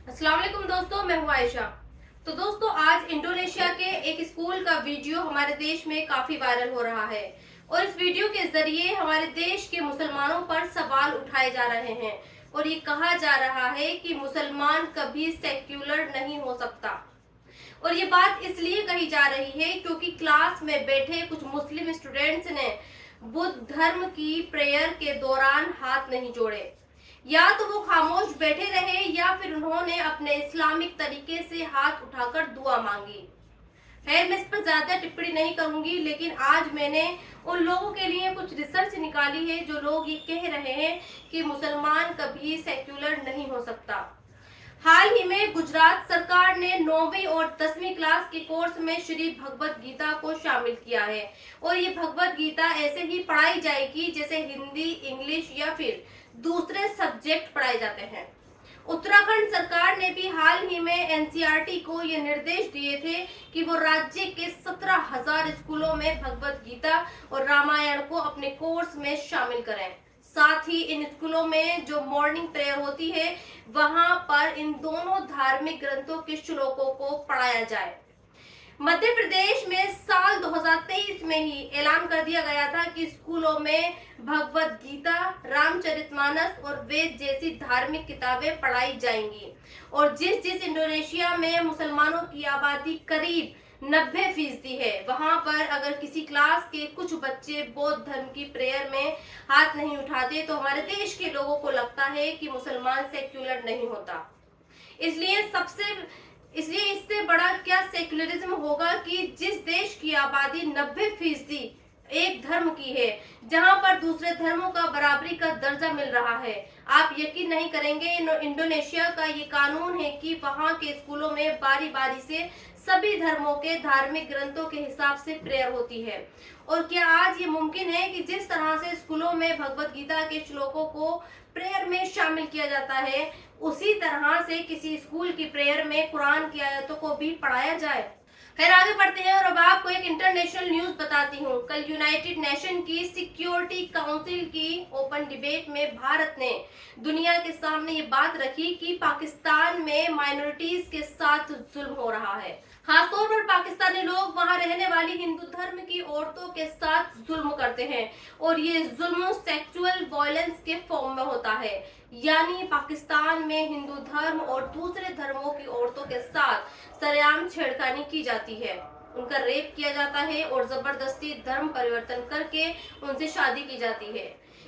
अस्सलाम वालेकुम दोस्तों, मैं हूं आयशा। तो दोस्तों, आज इंडोनेशिया के एक स्कूल का वीडियो हमारे देश में काफी वायरल हो रहा है और इस वीडियो के जरिए हमारे देश के मुसलमानों पर सवाल उठाए जा रहे हैं और ये कहा जा रहा है कि मुसलमान कभी सेक्युलर नहीं हो सकता। और ये बात इसलिए कही जा रही है क्योंकि क्लास में बैठे कुछ मुस्लिम स्टूडेंट्स ने बुद्ध धर्म की प्रेयर के दौरान हाथ नहीं जोड़े। या तो वो खामोश बैठे रहे या फिर उन्होंने अपने इस्लामिक तरीके से हाथ उठाकर दुआ मांगी। खैर, मैं इस पर ज्यादा टिप्पणी नहीं करूंगी, लेकिन आज मैंने उन लोगों के लिए कुछ रिसर्च निकाली है जो लोग ये कह रहे हैं कि मुसलमान कभी सेक्युलर नहीं हो सकता। हाल ही में गुजरात सरकार ने 9वीं और 10वीं क्लास के कोर्स में श्री भगवत गीता को शामिल किया है और ये भगवत गीता ऐसे ही पढ़ाई जाएगी जैसे हिंदी, इंग्लिश या फिर दूसरे सब्जेक्ट पढ़ाए जाते हैं। उत्तराखंड सरकार ने भी हाल ही में एनसीईआरटी को ये निर्देश दिए थे कि वो राज्य के 17,000 स्कूलों में भगवत गीता और रामायण को अपने कोर्स में शामिल करें। साथ ही इन स्कूलों में जो मॉर्निंग प्रेयर होती है वहां पर इन दोनों धार्मिक ग्रंथों के श्लोकों को पढ़ाया जाए। मध्य प्रदेश में साल 2023 में ही ऐलान कर दिया गया था कि स्कूलों में भगवत गीता, रामचरितमानस और वेद जैसी धार्मिक किताबें पढ़ाई जाएंगी। और जिस इंडोनेशिया में मुसलमानों की आबादी करीब 90% है, वहां पर अगर किसी क्लास के कुछ बच्चे बौद्ध धर्म की प्रेयर में हाथ नहीं उठाते तो हमारे देश के लोगों को लगता है कि मुसलमान सेक्युलर नहीं होता। इसलिए इससे बड़ा क्या सेक्युलरिज्म होगा कि जिस देश की आबादी 90% एक धर्म की है, जहां पर दूसरे धर्मों का बराबरी का दर्जा मिल रहा है। आप यकीन नहीं करेंगे, इंडोनेशिया का ये कानून है कि वहां के स्कूलों में बारी बारी से सभी धर्मों के धार्मिक ग्रंथों के हिसाब से प्रेयर होती है। और क्या आज ये मुमकिन है कि जिस तरह से स्कूलों में भगवत गीता के श्लोकों को प्रेयर में शामिल किया जाता है, उसी तरह से किसी स्कूल की प्रेयर में कुरान की आयतों को भी पढ़ाया जाए? खैर, आगे बढ़ते हैं और अब आपको एक इंटरनेशनल न्यूज बताती हूँ। कल यूनाइटेड नेशन की सिक्योरिटी काउंसिल की ओपन डिबेट में भारत ने दुनिया के सामने ये बात रखी कि पाकिस्तान में माइनॉरिटीज के साथ जुल्म हो रहा है। खासतौर पर पाकिस्तानी लोग वहां रहने वाली हिंदू धर्म की औरतों के साथ जुल्म करते हैं और ये जुल्म सेक्सुअल वायलेंस के फॉर्म में होता है। यानी पाकिस्तान में हिंदू धर्म और दूसरे धर्मों की औरतों के साथ सरेआम छेड़खानी की जाती है, उनका रेप किया जाता है और जबरदस्ती धर्म परिवर्तन करके उनसे शादी की जाती है।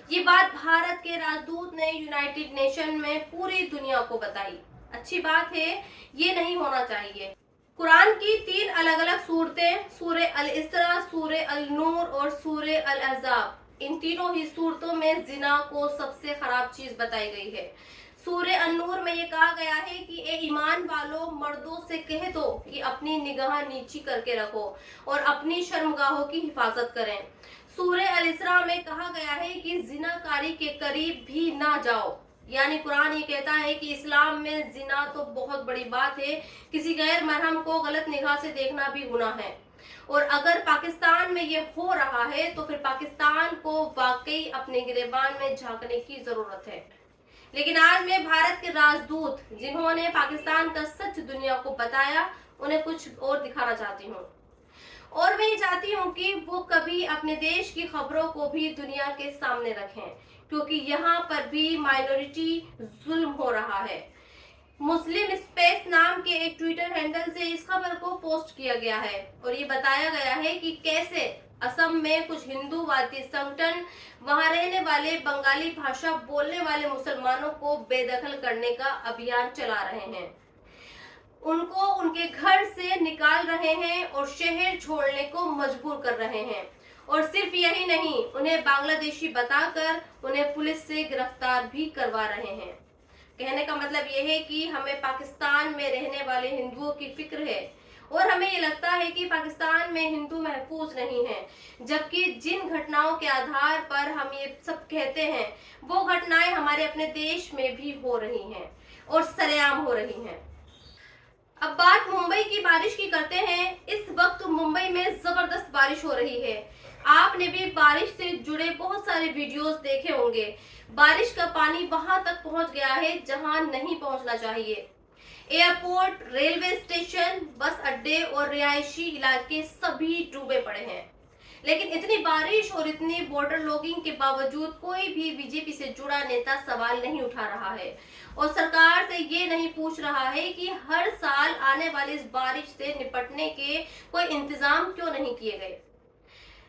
ये बात भारत के राजदूत ने यूनाइटेड नेशन में पूरी दुनिया को बताई। अच्छी बात है, ये नहीं होना चाहिए। कुरान की 3 अलग अलग सूरतें, सूरे अल इसरा, सूरे अल नूर और सूरे अल अहज़ाब, इन तीनों ही सूरतों में जिना को सबसे खराब चीज बताई गई है। सूरे अन-नूर में ये कहा गया है कि ए ईमान वालों, मर्दों से कह दो कि अपनी निगाह नीची करके रखो और अपनी शर्मगाहों की हिफाजत करें। सूरे अल इसरा में कहा गया है कि जिनाकारी के करीब भी ना जाओ। यानी कुरान ये कहता है कि इस्लाम में जिना तो बहुत बड़ी बात है, किसी गैर महरम को गलत निगाह से देखना भी गुनाह है। और अगर पाकिस्तान में ये हो रहा है तो फिर पाकिस्तान को वाकई अपने गिरेबान में झांकने की जरूरत है। लेकिन आज मैं भारत के राजदूत जिन्होंने पाकिस्तान का सच दुनिया को बताया, उन्हें कुछ और दिखाना चाहती हूँ। और मैं ये चाहती हूँ कि वो कभी अपने देश की खबरों को भी दुनिया के सामने रखें, क्योंकि यहाँ पर भी माइनॉरिटी जुल्म हो रहा है। मुस्लिम स्पेस नाम के एक ट्विटर हैंडल से इस खबर को पोस्ट किया गया है और ये बताया गया है कि कैसे असम में कुछ हिंदूवादी संगठन वहां रहने वाले बंगाली भाषा बोलने वाले मुसलमानों को बेदखल करने का अभियान चला रहे हैं। उनको उनके घर से निकाल रहे हैं और शहर छोड़ने को मजबूर कर रहे हैं। और सिर्फ यही नहीं, उन्हें बांग्लादेशी बताकर उन्हें पुलिस से गिरफ्तार भी करवा रहे हैं। कहने का मतलब यह है कि हमें पाकिस्तान में रहने वाले हिंदुओं की फिक्र है और हमें ये लगता है कि पाकिस्तान में हिंदू महफूज नहीं है, जबकि जिन घटनाओं के आधार पर हम ये सब कहते हैं वो घटनाएं हमारे अपने देश में भी हो रही हैं और सरेआम हो रही हैं। अब बात मुंबई की बारिश की करते हैं। इस वक्त मुंबई में जबरदस्त बारिश हो रही है। आपने भी बारिश से जुड़े बहुत सारे वीडियोस देखे होंगे। बारिश का पानी वहां तक पहुंच गया है जहां नहीं पहुंचना चाहिए। एयरपोर्ट, रेलवे स्टेशन, बस अड्डे और रिहायशी इलाके सभी डूबे पड़े हैं। लेकिन इतनी बारिश और इतनी बॉर्डर लॉगिंग के बावजूद कोई भी बीजेपी से जुड़ा नेता सवाल नहीं उठा रहा है और सरकार से ये नहीं पूछ रहा है कि हर साल आने वाली इस बारिश से निपटने के कोई इंतजाम क्यों नहीं किए गए।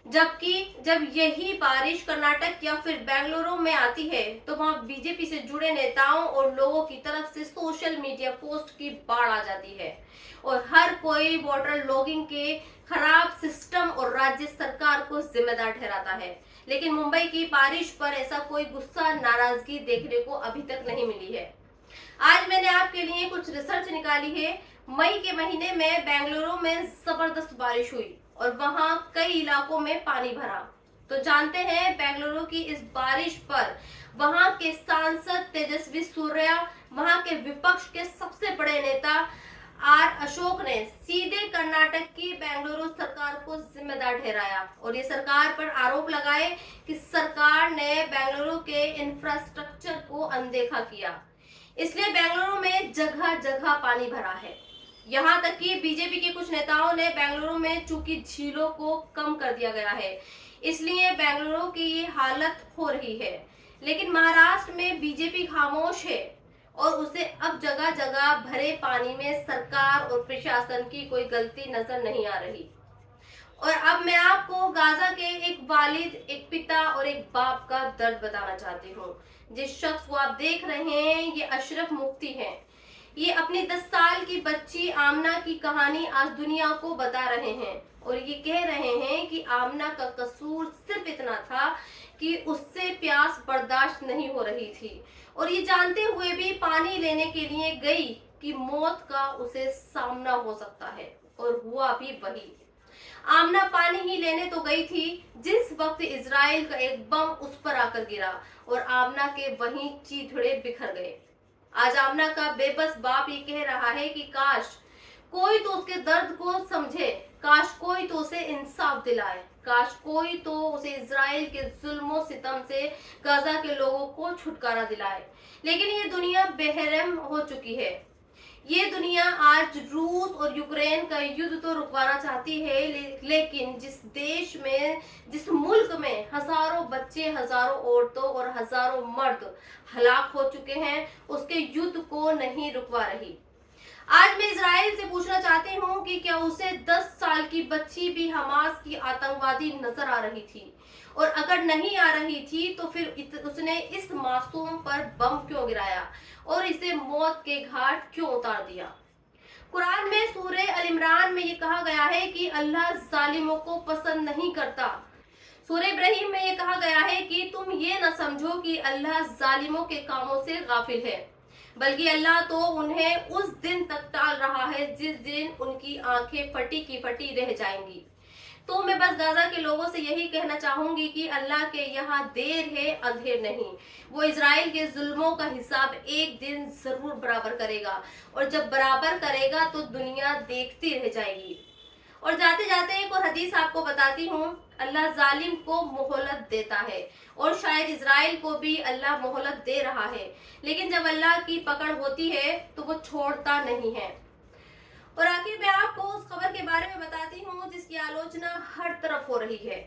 जबकि जब यही बारिश कर्नाटक या फिर बेंगलुरु में आती है तो वहां बीजेपी से जुड़े नेताओं और लोगों की तरफ से सोशल मीडिया पोस्ट की बाढ़ आ जाती है और हर कोई बॉर्डर लॉगिंग के खराब सिस्टम और राज्य सरकार को जिम्मेदार ठहराता है। लेकिन मुंबई की बारिश पर ऐसा कोई गुस्सा, नाराजगी देखने को अभी तक नहीं मिली है। आज मैंने आपके लिए कुछ रिसर्च निकाली है। मई के महीने में बेंगलुरु में जबरदस्त बारिश हुई और वहां कई इलाकों में पानी भरा। तो जानते हैं बेंगलुरु की इस बारिश पर वहां के सांसद तेजस्वी सूर्या, वहां के विपक्ष के सबसे बड़े नेता आर अशोक ने सीधे कर्नाटक की बेंगलुरु सरकार को जिम्मेदार ठहराया और ये सरकार पर आरोप लगाए कि सरकार ने बेंगलुरु के इंफ्रास्ट्रक्चर को अनदेखा किया, इसलिए बेंगलुरु में जगह जगह पानी भरा है। यहाँ तक कि बीजेपी के कुछ नेताओं ने बेंगलुरु में चूंकि झीलों को कम कर दिया गया है, इसलिए बेंगलुरु की ये हालत हो रही है। लेकिन महाराष्ट्र में बीजेपी खामोश है और उसे अब जगह जगह भरे पानी में सरकार और प्रशासन की कोई गलती नजर नहीं आ रही। और अब मैं आपको गाजा के एक वालिद, एक पिता और एक बाप का दर्द बताना चाहती हूँ। जिस शख्स को आप देख रहे हैं ये अशरफ मुफ्ती हैं। ये अपनी 10 साल की बच्ची आमना की कहानी आज दुनिया को बता रहे हैं और ये कह रहे हैं कि आमना का कसूर सिर्फ इतना था कि उससे प्यास बर्दाश्त नहीं हो रही थी और ये जानते हुए भी पानी लेने के लिए गई कि मौत का उसे सामना हो सकता है और हुआ भी वही। आमना पानी ही लेने तो गई थी जिस वक्त इजराइल का एक बम उस पर आकर गिरा और आमना के वहीं चीथड़े बिखर गए। आज आमना का बेबस बाप ये कह रहा है कि काश कोई तो उसके दर्द को समझे, काश कोई तो उसे इंसाफ दिलाए, काश कोई तो उसे इजराइल के जुल्मों सितम से गाजा के लोगों को छुटकारा दिलाए। लेकिन ये दुनिया बेरहम हो चुकी है। ये दुनिया आज रूस और यूक्रेन का युद्ध तो रुकवाना चाहती है, लेकिन जिस देश में, जिस मुल्क में हजारों बच्चे, हजारों औरतों और हजारों मर्द हलाक हो चुके हैं, उसके युद्ध को नहीं रुकवा रही। आज मैं इजराइल से पूछना चाहती हूँ कि क्या उसे 10 साल की बच्ची भी हमास की आतंकवादी नजर आ रही थी, और अगर नहीं आ रही थी तो फिर उसने इस मासूम पर बम क्यों गिराया और इसे मौत के घाट क्यों उतार दिया। कुरान में सूरह अल इमरान में ये कहा गया है कि अल्लाह जालिमों को पसंद नहीं करता। सूरह इब्राहिम में ये कहा गया है कि तुम ये न समझो कि अल्लाह जालिमों के कामों से गाफिल है, बल्कि अल्लाह तो उन्हें उस दिन तक टाल रहा है जिस दिन उनकी आंखें फटी की फटी रह जाएंगी। तो मैं बस गाजा के लोगों से यही कहना चाहूंगी कि अल्लाह के यहाँ देर है अंधेर नहीं। वो इजराइल के जुल्मों का हिसाब एक दिन जरूर बराबर करेगा और जब बराबर करेगा तो दुनिया देखती रह जाएगी। और जाते जाते एक और हदीस आपको बताती हूँ। अल्लाह जालिम को मोहलत देता है और शायद इजराइल को भी अल्लाह मोहलत दे रहा है, लेकिन जब अल्लाह की पकड़ होती है तो वो छोड़ता नहीं है। और आखिर मैं आपको उस खबर के बारे में बताती हूँ जिसकी आलोचना हर तरफ हो रही है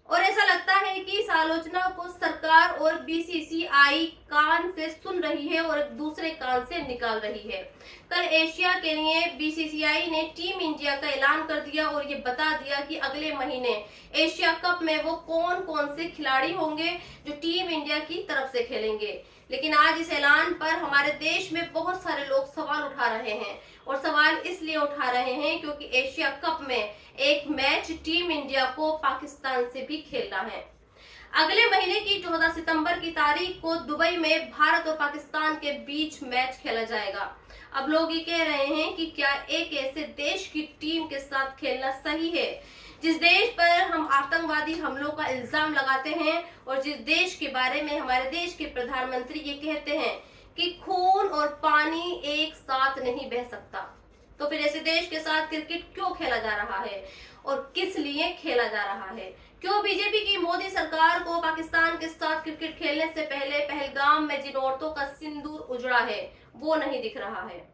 और ऐसा लगता है कि इस आलोचना को सरकार और बीसीसीआई कान से सुन रही है और एक दूसरे कान से निकाल रही है। कल एशिया के लिए बीसीसीआई ने टीम इंडिया का ऐलान कर दिया और ये बता दिया कि अगले महीने एशिया कप में वो कौन कौन से खिलाड़ी होंगे जो टीम इंडिया की तरफ से खेलेंगे। लेकिन आज इस ऐलान पर हमारे देश में बहुत सारे लोग सवाल उठा रहे हैं और सवाल इसलिए उठा रहे हैं क्योंकि एशिया कप में एक मैच टीम इंडिया को पाकिस्तान से भी खेलना है। अगले महीने की 14 सितंबर की तारीख को दुबई में भारत और पाकिस्तान के बीच मैच खेला जाएगा। अब लोग ये कह रहे हैं कि क्या एक ऐसे देश की टीम के साथ खेलना सही है जिस देश पर हम आतंकवादी हमलों का इल्जाम लगाते हैं और जिस देश के बारे में हमारे देश के प्रधानमंत्री ये कहते हैं कि खून और पानी एक साथ नहीं बह सकता। तो फिर ऐसे देश के साथ क्रिकेट क्यों खेला जा रहा है और किस लिए खेला जा रहा है? क्यों बीजेपी की मोदी सरकार को पाकिस्तान के साथ क्रिकेट खेलने से पहले पहलगाम में जिन औरतों का सिंदूर उजड़ा है वो नहीं दिख रहा है?